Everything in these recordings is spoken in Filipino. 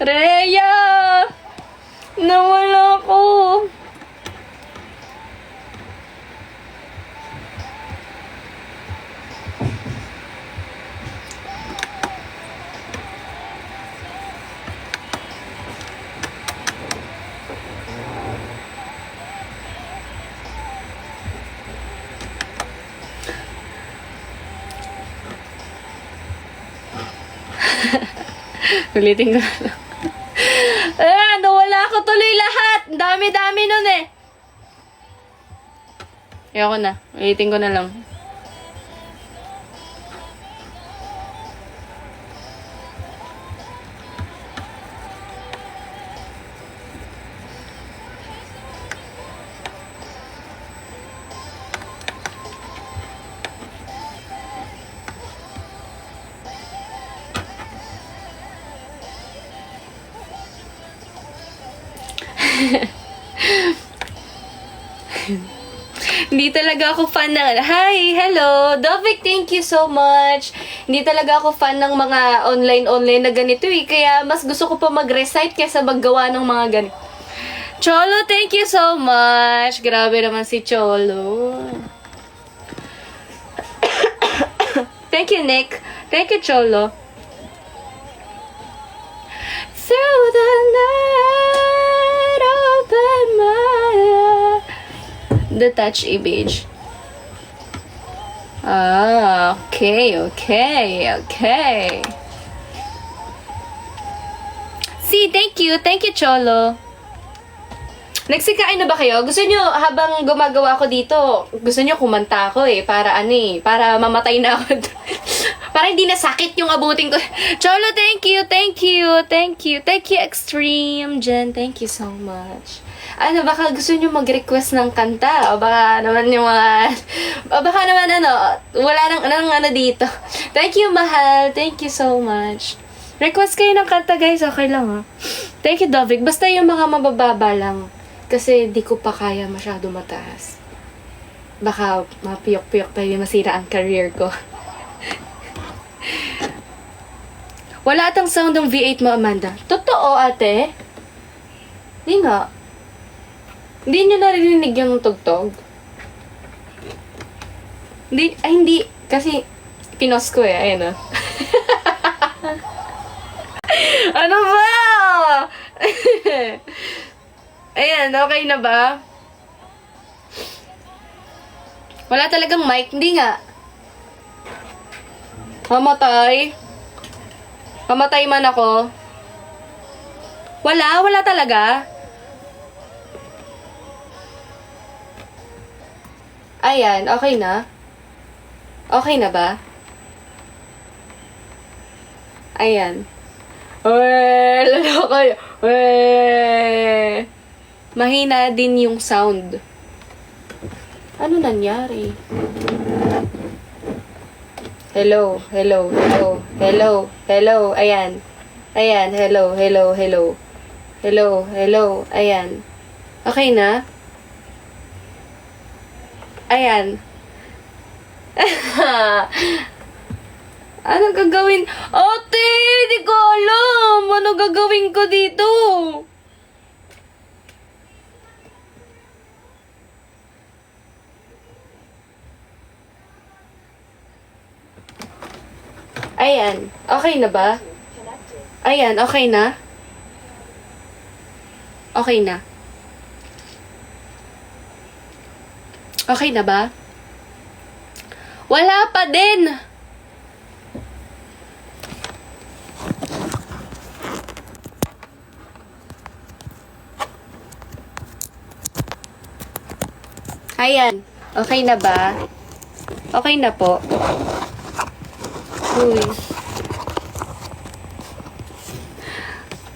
Rhea! Nawala ko. Ulitin ko na lang. Nawala ko tuloy lahat. Dami-dami nun eh. Ayoko na. Ulitin ko na lang. Hindi talaga ako fan ng... Hi! Hello! Dovik, thank you so much! Hindi talaga ako fan ng mga online na ganito eh. Kaya mas gusto ko pa mag-recite kaysa maggawa ng mga ganito. Cholo, thank you so much! Grabe naman si Cholo. Thank you, Nick. Thank you, Cholo. Through the night, open my eyes. The touch image. Okay. See, thank you, Cholo. Nagsikain na ba kayo? Gusto nyo, habang gumagawa ko dito, gusto nyo kumanta ako eh, para para mamatay na ako. Para hindi na sakit yung abutin ko. Cholo, thank you, Extreme Jen, thank you so much. Baka gusto nyo mag-request ng kanta, o baka naman yung mga, baka naman wala nang dito. Thank you, mahal, thank you so much. Request kayo ng kanta, guys, okay lang ha. Thank you, Dovik, basta yung mga mabababa lang. Kasi di ko pa kaya masyado mataas. Baka mapiyok-piyok tayo masira ang career ko. Wala atang sound ng V8 mo, Amanda. Totoo, ate? Di nga. Hindi nyo narinig yung tugtog? Hindi. Kasi, pinos ko eh. Ayan o. Ano ba? Ayan, okay na ba? Wala talagang mic? Hindi nga. Mamatay man ako. Wala talaga. Ayan, okay na. Okay na ba? Ayan. Lalo kayo. Mahina din yung sound. Ano nangyari? Hello. Ayan. Hello. Ayan. Okay na? Ayan. Ano gagawin? Ate, di ko alam. Ano gagawin ko dito? Ayan. Okay na ba? Ayan, okay na? Okay na. Okay na ba? Wala pa din! Ayan. Okay na ba? Okay na po. Uy.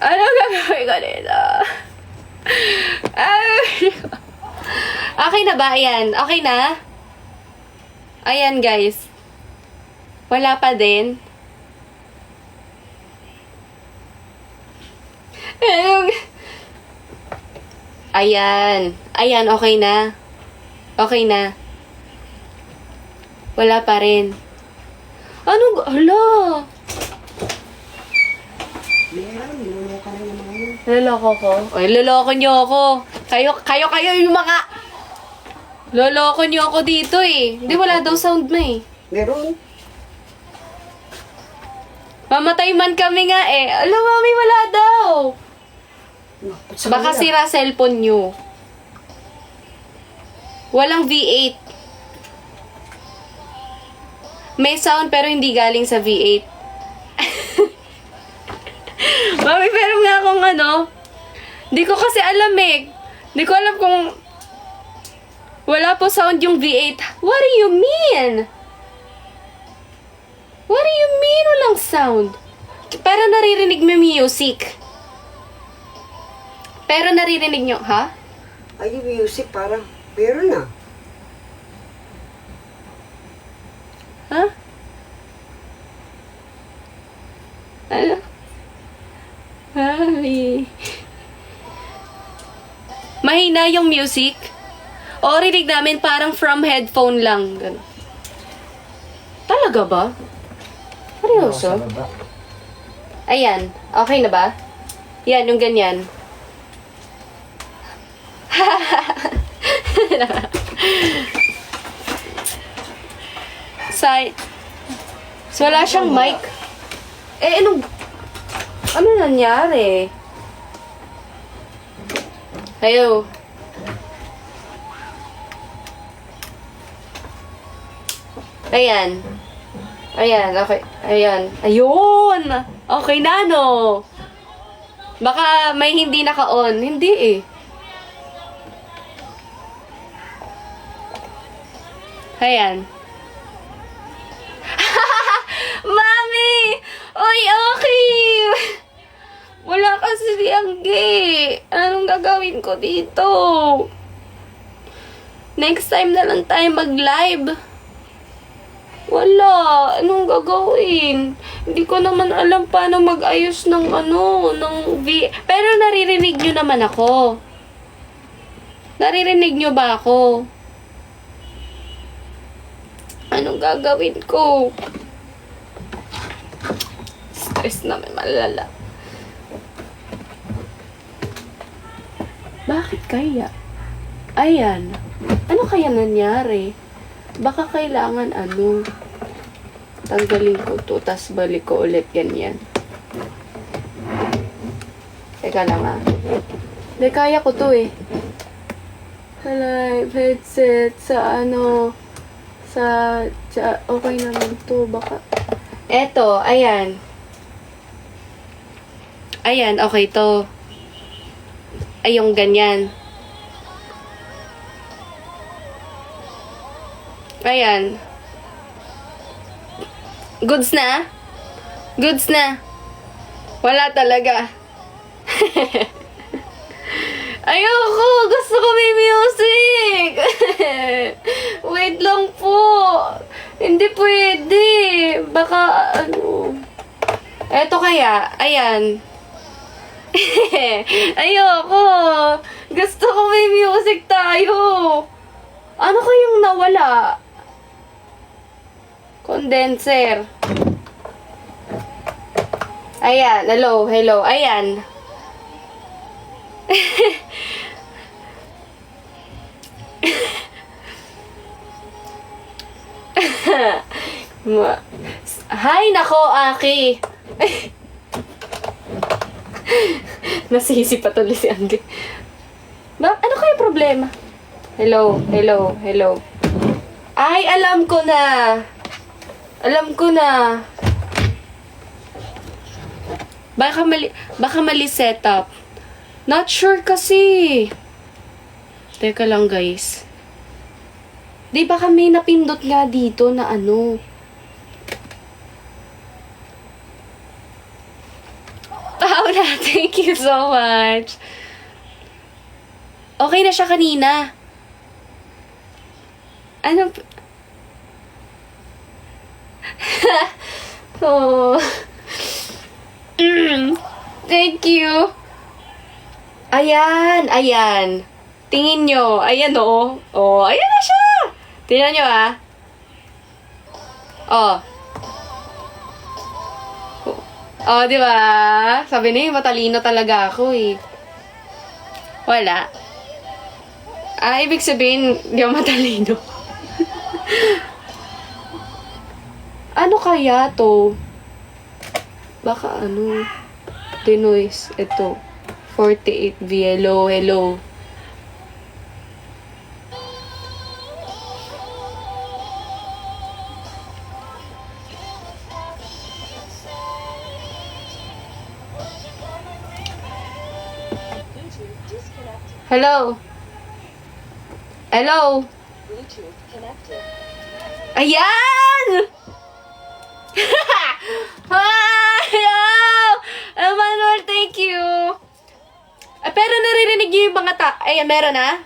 Ano gagawin ko dito? Okay na ba? Ayan. Okay na? Ayan, guys. Wala pa din. Ayan. Ayan, okay na. Okay na. Wala pa rin. Ano? Hala! Naluluka na yung mga yun. Loloko ko? Ay, loloko niyo ako. Kayo yung mga... Loloko niyo ako dito eh. Hindi, wala daw sound mo eh. Meron. Mamatay man kami nga eh. Alam, mami, wala daw. Sa Baka kanila. sira cellphone niyo. Walang V8. May sound pero hindi galing sa V8. Mami, pero nga akong ano, di ko kasi alam eh. Di ko alam kung wala po sound yung V8. What do you mean? What do you mean walang sound? Pero naririnig mo music. Pero naririnig nyo, ha? Ay, yung music parang, meron na. Ha? Ano? Mami. Mahina yung music? O rinig namin parang from headphone lang. Ganun. Talaga ba? Seryoso? Ayan. Okay na ba? Yan, yung ganyan. So, wala siyang mic. Eh, ano nangyari? Ayo. Ayan. Ayan, okay. Ayan. Ayun! Okay na, no? Baka may hindi naka-on. Hindi eh. Ayan. Mami! Uy, okay! Wala kasi si Angge. Anong gagawin ko dito? Next time na lang tayo mag-live. Wala. Anong gagawin? Hindi ko naman alam paano mag-ayos ng Pero naririnig nyo naman ako. Naririnig nyo ba ako? Anong gagawin ko? Stress naman malala. Bakit kaya? Ayan. Ano kaya nangyari? Baka kailangan tanggalin ko to, tas balik ko ulit ganyan. Teka lang Hindi, kaya ko to eh. Live headset sa okay naman to, baka. Eto, ayan. Ayan, okay to. Ay, yung ganyan. Ayan. Goods na? Goods na. Wala talaga. Ayoko! Gusto ko may music! Wait lang po. Hindi pwede. Baka, Eto kaya, ayan. Ayoko! Gusto ko may music tayo. Ano kayong nawala? Condenser. Ayan, hello, ayan. Hay nako, Aki. Nasisi pa tuloy si Angge. Ano kaya problema? Hello. Ay, alam ko na. Baka mali setup. Not sure kasi. Teka lang, guys. Di ba kami napindot nga dito na Paula, thank you so much. Okay na siya kanina. Oh. Thank you. Ayan. Tingin nyo. Ayan oh. Oh, ayan na siya. Tingnan nyo Oh. Oh, di ba? Sabi niyo, matalino talaga ako eh. Wala. Ibig sabihin, di ako matalino. Ano kaya to? Baka ano? Denoise. Ito. 48V. Hello, hello. Hello? Hello? Ayan! Hi! Oh! Emmanuel, thank you! Pero naririnig niyo yung mga Ay, meron na?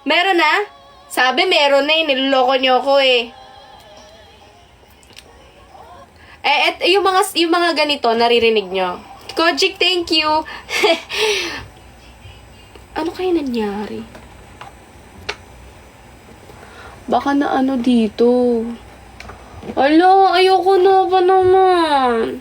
Meron na? Sabi, meron na eh. Niloloko niyo ako eh. Yung mga ganito, naririnig niyo. Kojic, thank you! Ano kaya nangyari? Baka na ano dito. Alo, ayoko na ba naman?